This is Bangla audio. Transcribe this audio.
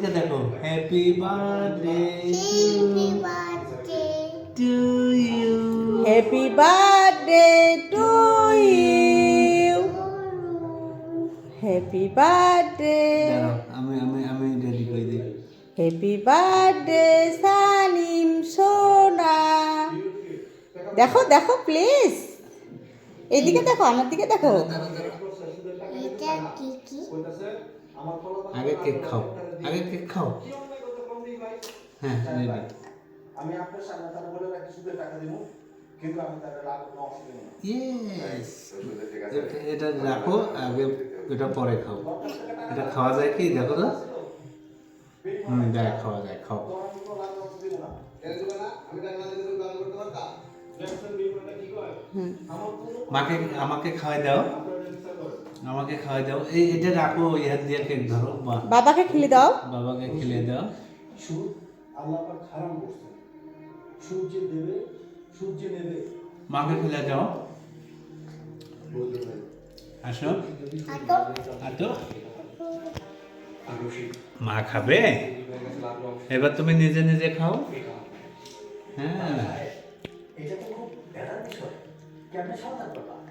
দিকে দেখো happy birthday to you happy birthday to you happy birthday দাঁড়াও আমি রেডি করে দিই হ্যাপি বার্থডে সালিম সোনা দেখো দেখো প্লিজ এদিকে দেখো আমার দিকে দেখো আগে কেক খাও হ্যাঁ রেডি আমি আপনার সামনে তারা বলে রাখি শুধু টাকা দিব কিন্তু আমি তাদের লাভ কোনো অসুবিধা নেই ইয়েস এটা রাখো আগে এটা পরে খাও এটা খাওয়া যায় কি দেখো তো দেখ খাওয়া যায় খাও আমাকে খাওয়াই দাও এই এটা রাখো ইহার দিয়ে কেক ধরো বাহ বাবাকে খেলে দাও বাবাকে খেলে দাও সুদ আল্লাহ পাক হারাম করছে সুদ যে দেবে সুদ যে নেবে মাকে খেলে দাও আসো আতো মা খাবে এবার তুমি নিজে নিজে খাও হ্যাঁ এটা তো খুব ব্যাটার বিষয় কেমন সাবধান করবা